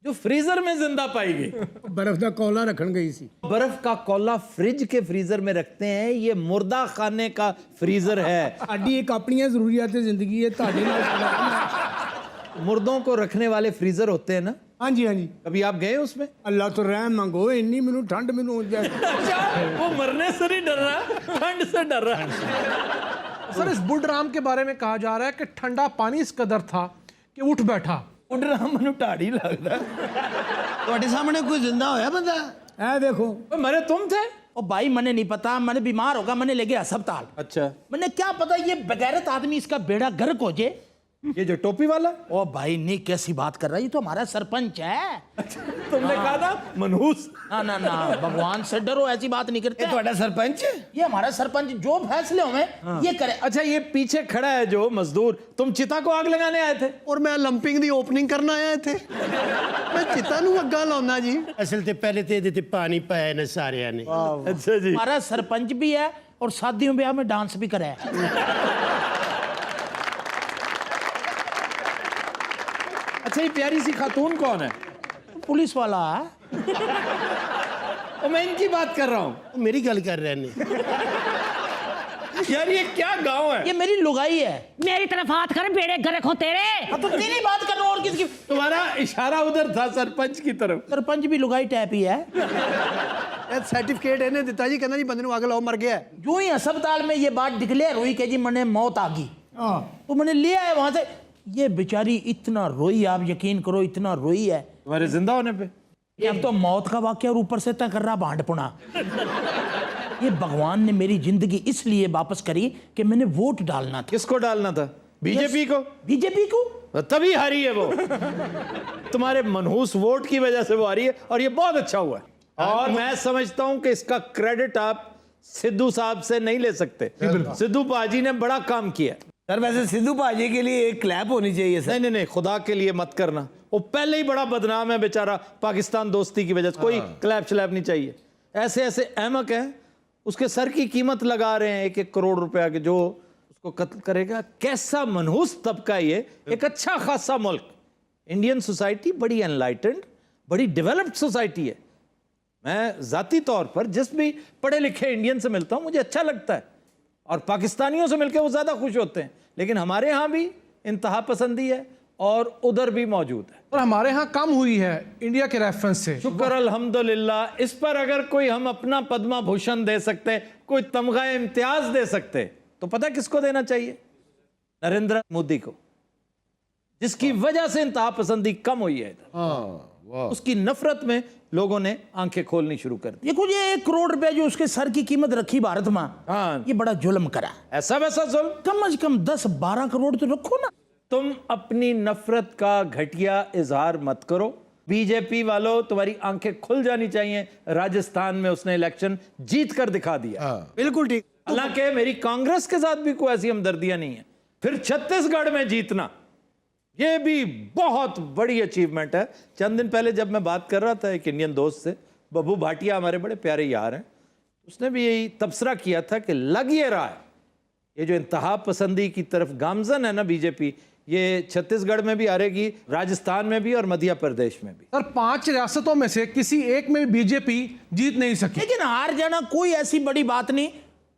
जो फ्रीजर में जिंदा पाई गई। बर्फ का कौला रखन गई सी। बर्फ का कौला फ्रिज के फ्रीजर में रखते हैं, ये मुर्दा खाने का फ्रीजर है। साडी एक अपनी जरूरियात जिंदगी है, ताडे नाल साडा। मुर्दों को रखने वाले फ्रीजर होते हैं ना। हाँ जी, हाँ जी। कभी आप गए उसमें? अल्लाह तो रहम मांगो, इन्नी मैनू ठंड मैनू हो जाए। वो मरने से नहीं डर रहा, ठंड से डर रहा है। सर, इस बुढ़राम के बारे में कहा जा रहा है कि ठंडा पानी इस कदर था कि उठ बैठा। बुढ़राम मनु ढाड़ी लगता। ਤੁਹਾਡੇ ਸਾਹਮਣੇ ਕੋਈ ਜ਼ਿੰਦਾ ਹੋਇਆ ਬੰਦਾ? ए देखो, मरे तुम थे? ओ भाई मैंने नहीं पता, मैंने बीमार होगा, मैंने ले गया अस्पताल। अच्छा, मैंने क्या पता ये बगैरत आदमी इसका बेड़ा गर्क हो जाए। ये जो टोपी वाला? ओ भाई नहीं, कैसी बात कर रहा है, ये तो हमारा सरपंच है। तुमने कहा ना मनहूस। ना ना ना, भगवान से डरो, ऐसी बात नहीं करते। ਇਹ ਤੁਹਾਡਾ ਸਰਪੰਚ? ये हमारा सरपंच जो फैसले हुए ये करे। अच्छा, ये पीछे खड़ा है जो मजदूर, तुम चिता को आग लगाने आए थे? ਔਰ ਮੈਂ ਲੰਪਿੰਗ ਦੀ ਓਪਨਿੰਗ ਕਰਨ ਆਇਆ ਇੱਥੇ। ਮੈਂ ਚਿੱਤਾ ਨੂੰ ਅੱਗਾ ਲਾਉਣਾ ਜੀ। ਅਸਲ ਤੇ ਪਹਿਲੇ ਤੇ ਇਹਦੇ ਤੇ ਪਾਣੀ ਪਾਇਆ ਨੇ ਸਾਰਿਆਂ ਨੇ। अच्छा जी। हमारा सरपंच भी है और शादियों ब्याह में डांस भी करे है। अच्छा, ये प्यारी सी खातून कौन है? पुलिस वाला है। मैं इनकी बात कर रहा हूँ। ਉਹ ਮੇਰੀ ਗੱਲ ਕਰ ਰਹੇ ਨੇ। यार ये क्या गांव है? ये मेरी लुगाई है। मेरी तरफ हाथ कर, बेड़े गरक हो तेरे। अब तो तेरी बात कर रहा हूं और किसकी? तुम्हारा इशारा उधर था सरपंच की तरफ। सरपंच भी लुगाई टाइप ही है। ਇਹ ਸਰਟੀਫਿਕੇਟ ਇਹਨੇ ਦਿੱਤਾ ਜੀ, ਕਹਿੰਦਾ ਜੀ ਬੰਦੇ ਨੂੰ ਅੱਗ ਲਾਓ, मर गया। जो ही अस्पताल में ये बात डिक्लेयर हुई कि जी मैंने मौत आ गई, तो मैंने लिया है वहां से। ये बेचारी इतना रोई, आप यकीन करो, इतना रोई है। तुम्हारे जिंदा होने पे? ये अब तो मौत का वाक्य और ऊपर से तय कर रहा भांडपुना। ये भगवान ने मेरी जिंदगी इसलिए वापस करी कि मैंने वोट डालना था। किसको डालना था? बीजेपी को? बीजेपी को। तभी हारी है वो। तुम्हारे मनहूस वोट की वजह से वो हारी है, और ये बहुत अच्छा हुआ है। और मैं समझता हूं कि इसका क्रेडिट आप सिद्धू साहब से नहीं ले सकते। सिद्धू पाजी ने बड़ा काम किया। सर वैसे सिद्धू भाजी के लिए एक क्लैप होनी चाहिए सर। नहीं नहीं नहीं, खुदा के लिए मत करना, वो पहले ही बड़ा बदनाम है बेचारा पाकिस्तान दोस्ती की वजह से। कोई क्लैप शलैप नहीं चाहिए। ऐसे ऐसे अहमक हैं, उसके सर की कीमत लगा रहे हैं 1-1 करोड़ रुपया के, जो उसको कत्ल करेगा। कैसा मनहूस तबका ये, एक अच्छा खासा मुल्क। इंडियन सोसाइटी बड़ी एनलाइटेंड, बड़ी डेवलप्ड सोसाइटी है। मैं जाती तौर पर जिस भी पढ़े लिखे इंडियन से मिलता हूं मुझे अच्छा लगता है, और पाकिस्तानियों से मिलकर वो ज़्यादा खुश होते हैं। लेकिन हमारे यहाँ भी इंतहा पसंदी है और उधर भी मौजूद है। और हमारे यहाँ कम हुई है इंडिया के रेफरेंस से। शुक्र अल्हम्दुलिल्लाह। इस पर अगर कोई हम अपना पद्मा भूषण दे सकते, कोई तमगा इम्तियाज दे सकते, तो पता किसको देना चाहिए? नरेंद्र मोदी को, जिसकी वजह से इंतहा पसंदी कम हुई है इधर। उसकी नफरत में लोगों ने आंखें खोलनी शुरू कर दी। देखो ये 1 करोड़ रुपए जो उसके सर की कीमत रखी भारत में, हाँ, ये बड़ा जुल्म करा। ऐसा वैसा जुल्म? कम से कम 10-12 करोड़ तो रखो ना। तुम अपनी नफरत का घटिया इजहार मत करो। बीजेपी वालों, तुम्हारी आंखें खुल जानी चाहिए। राजस्थान में उसने इलेक्शन जीत कर दिखा दिया। बिल्कुल ठीक। हालांकि मेरी कांग्रेस के साथ भी कोई ऐसी हमदर्दियां नहीं है। फिर छत्तीसगढ़ में जीतना, ये भी बहुत बड़ी अचीवमेंट है। चंद दिन पहले जब मैं बात कर रहा था एक इंडियन दोस्त से, बब्बू भाटिया हमारे बड़े प्यारे यार हैं, उसने भी यही तबसरा किया था कि लग ये रहा है ये जो इंतहा पसंदी की तरफ गामजन है ना बीजेपी, ये छत्तीसगढ़ में भी हारेगी, राजस्थान में भी और मध्य प्रदेश में भी। सर 5 रियासतों में से किसी एक में भी बीजेपी जीत नहीं सकी। लेकिन हार जाना कोई ऐसी बड़ी बात नहीं।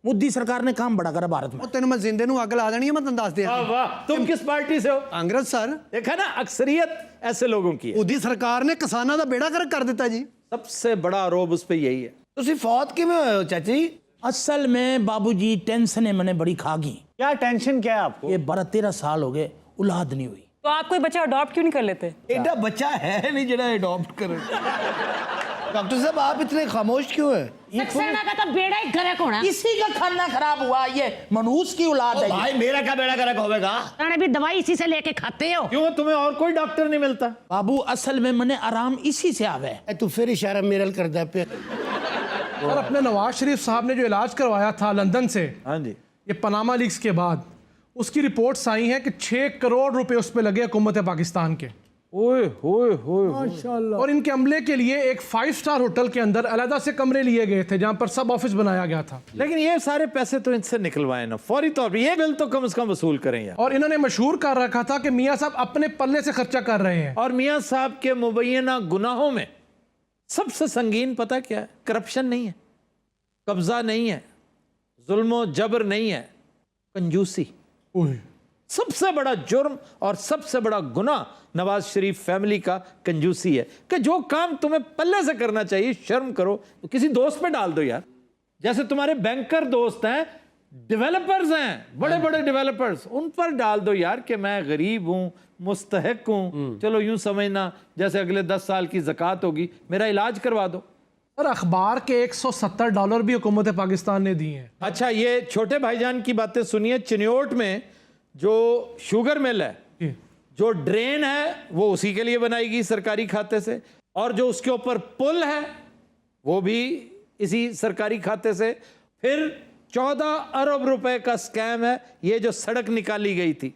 मोदी सरकार ने काम बड़ा करा भारत में। तेन मैं जिंदे ਨੂੰ ਅੱਗ ਲਾ ਦੇਣੀ ਹੈ, मैं ਤੈਨੂੰ ਦੱਸ ਦਿਆਂ। वाह वाह, तुम किस पार्टी से हो? कांग्रेस सर। देखा ना, अक्सरियत ऐसे लोगों की है। मोदी सरकार ने किसानों का बेड़ा गर्क कर दिता जी। सबसे बड़ा आरोप उस पर यही है। ਤੁਸੀਂ फौत किवें होए हो चाची? असल में बाबूजी टेंशन मैंने बड़ी खा गई। क्या टेंशन क्या है आपको? ये 12-13 साल हो गए, औलाद नहीं हुई। तो आप कोई बच्चा अडॉप्ट क्यों नहीं कर लेते? एडा बच्चा है नहीं जरा अडॉप्ट करे। डॉक्टर साहब आप इतने खामोश क्यों हैं? सक्सेना का तो बेड़ा ही गरक होना। इसी का खाना खराब हुआ, ये मनहूस की औलाद है। भाई मेरा क्या बेड़ा गर्क होगा? ताने भी दवाई इसी से लेके खाते हो। क्यों, तुम्हें और कोई डॉक्टर नहीं मिलता? बाबू असल में मैंने आराम इसी से आवे। तू फिर इशारा मेरल करदा पे। और अपने नवाज शरीफ साहब ने जो इलाज करवाया था लंदन से, हाँ जी, ये पनामा लीक्स के बाद उसकी रिपोर्ट्स आई हैं कि 6 करोड़ रुपए उस पर लगे हुकूमत पाकिस्तान के। ओए होए होए। माशाल्लाह। और इनके अमले के लिए एक 5 स्टार होटल के अंदर अलग से कमरे लिए गए थे जहां पर सब ऑफिस बनाया गया था। लेकिन ये सारे पैसे तो इनसे निकलवाए ना फौरी तौर पे, ये बिल तो कम से कम वसूल करें यार। और इन्होंने मशहूर कर रखा था कि मियां साहब अपने पल्ले से खर्चा कर रहे हैं। और मियां साहब के मुबैना गुनाहों में सबसे संगीन पता क्या है? करप्शन नहीं है, कब्जा नहीं है, जुल्म जबर नहीं है, कंजूसी। सबसे बड़ा जुर्म और सबसे बड़ा गुनाह नवाज शरीफ फैमिली का कंजूसी है कि जो काम तुम्हें पल्ले से करना चाहिए शर्म करो तो किसी दोस्त पे डाल दो यार। जैसे तुम्हारे बैंकर दोस्त हैं, डेवलपर्स हैं, बड़े बड़े डेवलपर्स, उन पर डाल दो यार कि मैं गरीब हूं, मुस्तहिक हूं, चलो यूं समझना जैसे अगले 10 साल की ज़कात होगी, मेरा इलाज करवा दो। और अखबार के $170 भी हुकूमत पाकिस्तान ने दिए हैं। अच्छा, ये छोटे भाईजान की बातें सुनिए। चिन्योट में जो शुगर मिल है, जो ड्रेन है वो उसी के लिए बनाएगी सरकारी खाते से, और जो उसके ऊपर पुल है वो भी इसी सरकारी खाते से। फिर 14 अरब रुपए का स्कैम है ये जो सड़क निकाली गई थी,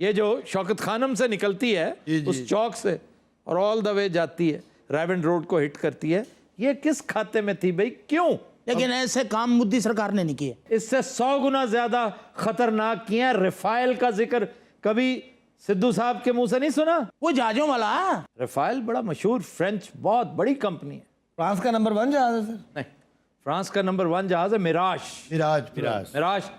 ये जो शौकत खानम से निकलती है उस चौक से और ऑल द वे जाती है, रायबंड रोड को हिट करती है, ये किस खाते में थी भाई? क्यों? लेकिन ऐसे काम मोदी सरकार ने नहीं किए। इससे 100 गुना ज्यादा खतरनाक किए हैं। रफाइल का जिक्र कभी सिद्धू साहब के मुंह से नहीं सुना? वो जहाजों वाला। रफाइल बड़ा मशहूर फ्रेंच बहुत बड़ी कंपनी है। फ्रांस का नंबर 1 जहाज है सर? नहीं, फ्रांस का नंबर 1 जहाज है मिराज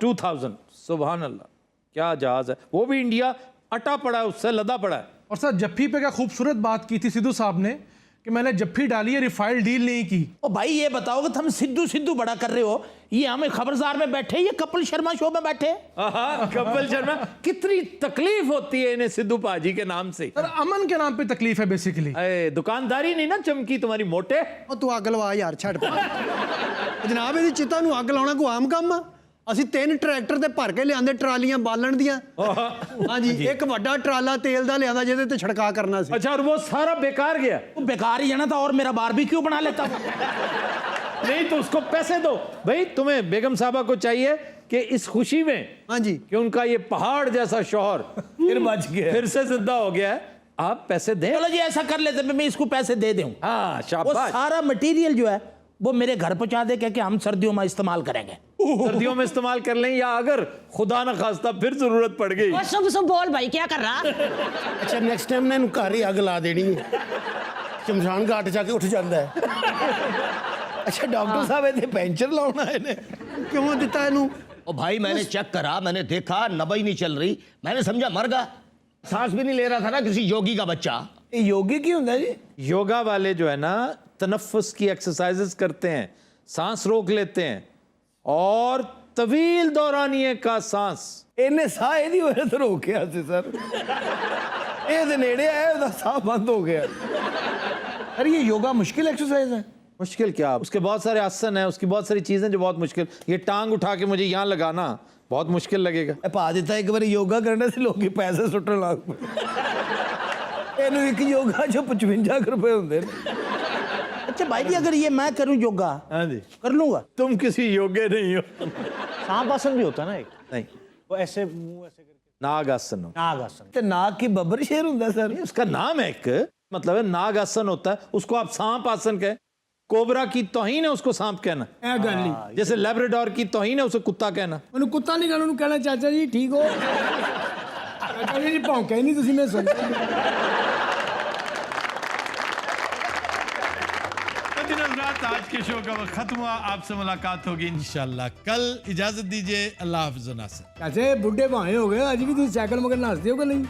2000। सुभान अल्लाह, क्या जहाज है वो, भी इंडिया अटा पड़ा है, उससे लदा पड़ा है। और सर जफ्फी पे क्या खूबसूरत बात की थी सिद्धू साहब ने कि मैंने जफ्फी डाली है, रिफाइल डील नहीं की। ओ भाई ये बताओ कि तुम सिद्धू सिद्धू बड़ा कर रहे हो, ये हमें खबरदार में बैठे, ये कपिल शर्मा शो में बैठे। कपिल शर्मा, कितनी तकलीफ होती है इन्हें सिद्धू पाजी के नाम से। सर अमन के नाम पे तकलीफ है बेसिकली। दुकानदारी नहीं ना चमकी तुम्हारी मोटे। ਉਹ ਤੂੰ ਅੱਗ ਲਵਾ ਯਾਰ ਛੱਡ ਜਨਾਬ ਇਹਦੀ ਚਿਤਾ ਨੂੰ ਅੱਗ ਲਾਉਣਾ ਕੋਈ ਆਮ ਕੰਮ ਆ? ਅਸੀਂ 3 ਟਰੈਕਟਰ ਤੇ ਭਰ ਕੇ ਲਿਆਂਦੇ ਟਰਾਲੀਆਂ ਬਾਲਣ ਦੀਆਂ। ਹਾਂਜੀ, ਇੱਕ ਵੱਡਾ ਟਰਾਲਾ ਤੇਲ ਦਾ ਲਿਆਂਦਾ ਜਿਹਦੇ ਤੇ ਛੜਕਾ करना ਸੀ। अच्छा, और वो सारा बेकार गया? वो बेकार ही जाना था, और मेरा बारबेक्यू बना लेता। नहीं तो उसको पैसे दो भाई। तुम्हें बेगम साहबा को चाहिए कि इस खुशी में, हाँ जी, कि उनका ये पहाड़ जैसा शौहर फिर बच गया, फिर से जिंदा हो गया है, आप पैसे दें। चलो जी ऐसा कर लेते, मैं इसको पैसे दे दूं। हाँ वो शाबाश। सारा मटेरियल जो है वो मेरे घर पहुंचा दे क्या कि हम सर्दियों में इस्तेमाल करेंगे। सर्दियों में इस्तेमाल कर लें, या अगर खुदा न खास्ता फिर जरूरत पड़ गई। सब बोल भाई क्या कर रहा? अच्छा नेक्स्ट टाइम मैं घर ही अग ला देनी है, शमशान घाट जाके उठ जाता है। अच्छा डॉक्टर साहब ये पेंचर लाना है, क्यों दिता इनू? ओ भाई मैंने चेक करा, मैंने देखा नबई नहीं चल रही, मैंने समझा मर गया, सांस भी नहीं ले रहा था ना किसी योगी का बच्चा। ਇਹ ਯੋਗੀ ਕੀ ਹੁੰਦਾ ਜੀ? योगा वाले जो है ना तनफ्फुस की एक्सरसाइजेस करते हैं, सांस रोक लेते हैं और तवील दौरानिए का सांस। ਇਹਨੇ ਸਾਹ ਇਹਦੀ ਵਜ੍ਹਾ ਤੋਂ ਰੋਕਿਆ ਸੀ ਸਰ, ਇਹਦੇ ਨੇੜੇ ਆਇਆ ਉਹਦਾ ਸਾਹ ਬੰਦ ਹੋ ਗਿਆ। अरे ये योगा मुश्किल एक्सरसाइज है? मुश्किल क्या, उसके बहुत सारे आसन हैं, उसकी बहुत सारी चीजें जो बहुत मुश्किल, ये टांग उठा के मुझे यहाँ लगाना बहुत मुश्किल लगेगा। पा देता एक बार योगा करने से लोग पैसे सुट्टन लग पे। ਇਹਨੂੰ ਇੱਕ योगा जो 55 रुपए होंगे। अच्छा भाई जी अगर ये मैं करूं योगा, हाँ जी कर लूंगा? तुम किसी योग्य नहीं हो। सांप आसन भी होता है ना एक, नहीं, वो ऐसे मुंह ऐसे करके नाग आसन हो। नाग आसन। तो नाग की बब्बर शेर होता सर? उसका नाम है एक, मतलब है नाग आसन होता है, उसको आप सांप आसन कहें। कोबरा की तौहीन है उसको सांप कहना, ਇਹ ਗੱਲ ਨਹੀਂ। जैसे लेब्राडोर की तौहीन है उसे कुत्ता कहना। ਉਹਨੂੰ ਕੁੱਤਾ ਨਹੀਂ ਕਹਿਣਾ, ਉਹਨੂੰ ਕਹਿਣਾ ਚਾਚਾ ਜੀ ਠੀਕ ਹੋ। ਚਾਚਾ ਜੀ ਭੌਂਕਿਆ ਹੀ ਨਹੀਂ ਤੁਸੀਂ, ਮੈਂ ਸੁਣਿਆ। आज के शो का वक्त खत्म हुआ, आपसे मुलाकात होगी इंशाल्लाह कल। इजाजत दीजिए, अल्लाह हाफिज़। चाचे बुढ़े भाए हो गए, आज भी तुम साइकिल मगर नाचते हो कि नहीं?